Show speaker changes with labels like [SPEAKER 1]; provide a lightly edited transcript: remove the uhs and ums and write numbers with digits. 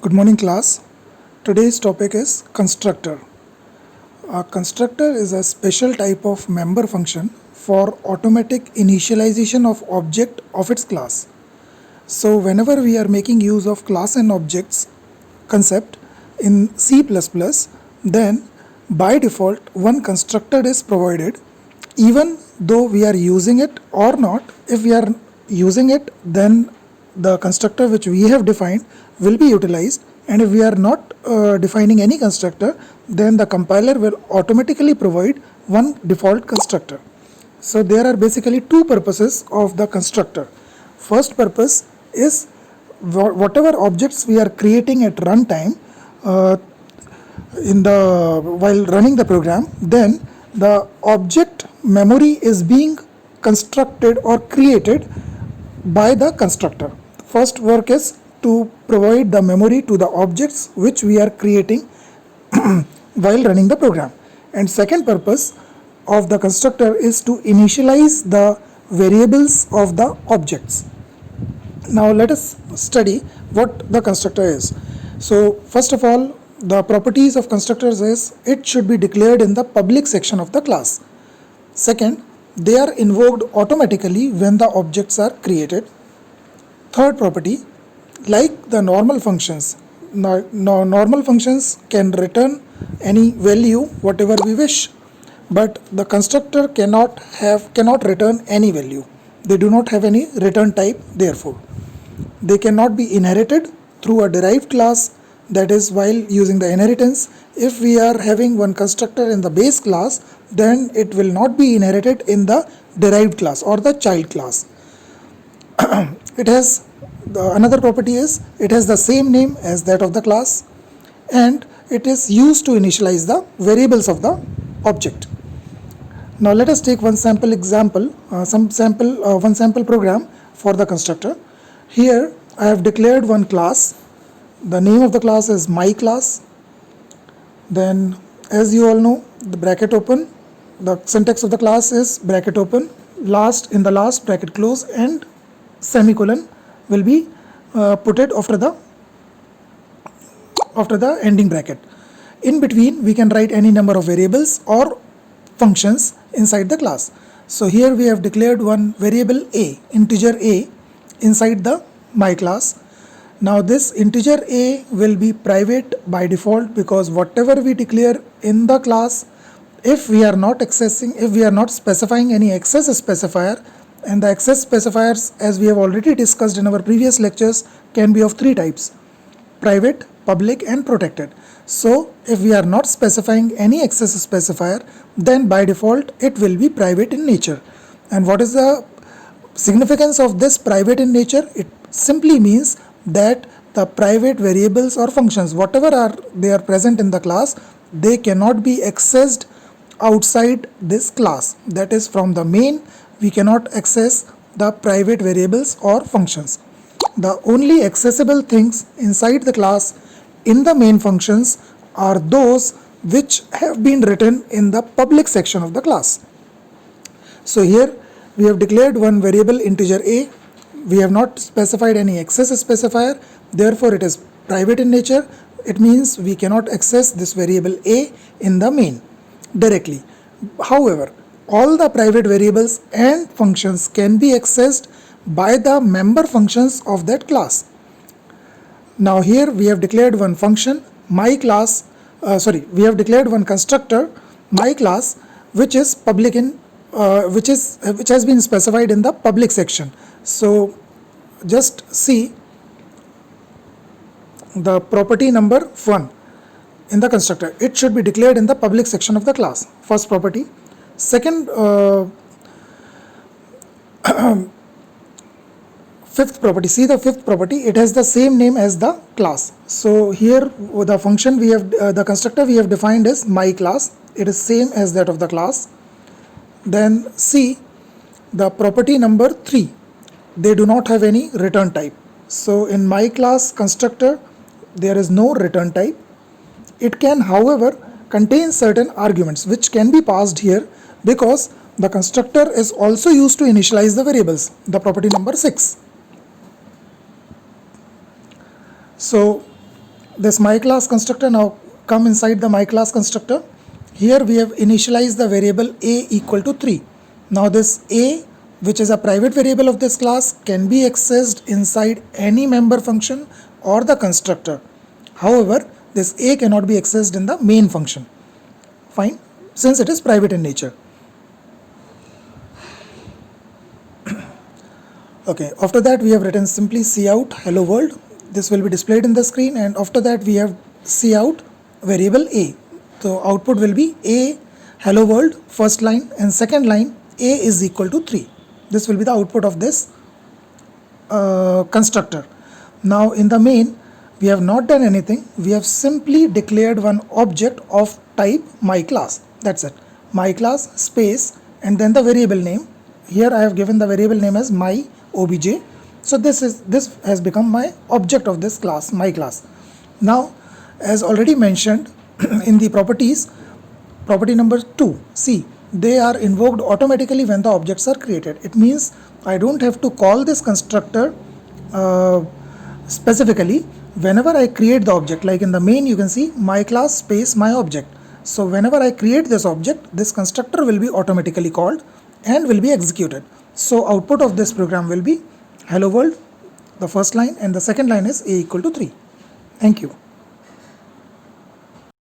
[SPEAKER 1] Good morning, class. Today's topic is constructor. A constructor is a special type of member function for automatic initialization of object of its class. So whenever we are making use of class and objects concept in C++, then by default one constructor is provided even though we are using it or not. If we are using it, then the constructor which we have defined will be utilized, and if we are not defining any constructor, then the compiler will automatically provide one default constructor. So there are basically two purposes of the constructor. First purpose is whatever objects we are creating at runtime while running the program, then the object memory is being constructed or created by the constructor. First work is to provide the memory to the objects which we are creating while running the program. And second purpose of the constructor is to initialize the variables of the objects. Now let us study what the constructor is. So first of all, the properties of constructors is it should be declared in the public section of the class. Second, they are invoked automatically when the objects are created. Third property, like the normal functions, normal functions can return any value whatever we wish, but the constructor cannot return any value. They do not have any return type, therefore they cannot be inherited through a derived class. That is, while using the inheritance, if we are having one constructor in the base class, then it will not be inherited in the derived class or the child class. Another property is it has the same name as that of the class, and it is used to initialize the variables of the object. Now let us take one sample program for the constructor. Here I have declared one class. The name of the class is my class. Then, as you all know, the bracket open, the syntax of the class is bracket open, in the last bracket close, and semicolon will be put it after the ending bracket. In between, we can write any number of variables or functions inside the class. So here we have declared one variable a, integer a, inside the my class. Now this integer a will be private by default, because whatever we declare in the class, if we are not specifying any access specifier, and the access specifiers, as we have already discussed in our previous lectures, can be of three types: private, public, and protected. So if we are not specifying any access specifier, then by default it will be private in nature. And what is the significance of this private in nature? It simply means that the private variables or functions, whatever they are present in the class, they cannot be accessed outside this class. That is, from the main we cannot access the private variables or functions. The only accessible things inside the class in the main functions are those which have been written in the public section of the class. So here we have declared one variable integer a. We have not specified any access specifier, therefore it is private in nature. It means we cannot access this variable a in the main directly. However, all the private variables and functions can be accessed by the member functions of that class. Now here we have declared one function, we have declared one constructor, my class, which is public which has been specified in the public section. So just see the property number 1 in the constructor. It should be declared in the public section of the class. First property. Second, fifth property. See the fifth property. It has the same name as the class. So here the function the constructor we have defined is my class. It is same as that of the class. Then see the property number 3. They do not have any return type. So in my class constructor, there is no return type. It can, however, contain certain arguments which can be passed here, because the constructor is also used to initialize the variables, the property number 6. So this my class constructor now come inside the my class constructor. Here we have initialized the variable a equal to 3. Now this a, which is a private variable of this class, can be accessed inside any member function or the constructor. However, this a cannot be accessed in the main function. Fine, since it is private in nature. Okay, after that we have written simply cout hello world. This will be displayed in the screen, and after that we have cout variable a. So output will be a hello world first line, and second line a is equal to 3. This will be the output of this constructor. Now in the main we have not done anything. We have simply declared one object of type my class. That's it. My class space and then the variable name. Here I have given the variable name as my obj. So this has become my object of this class, my class. Now, as already mentioned in the properties, property number 2, see, they are invoked automatically when the objects are created. It means I don't have to call this constructor specifically. Whenever I create the object, like in the main you can see my class space my object. So whenever I create this object, this constructor will be automatically called and will be executed. So output of this program will be hello world, the first line, and the second line is a equal to 3. Thank you.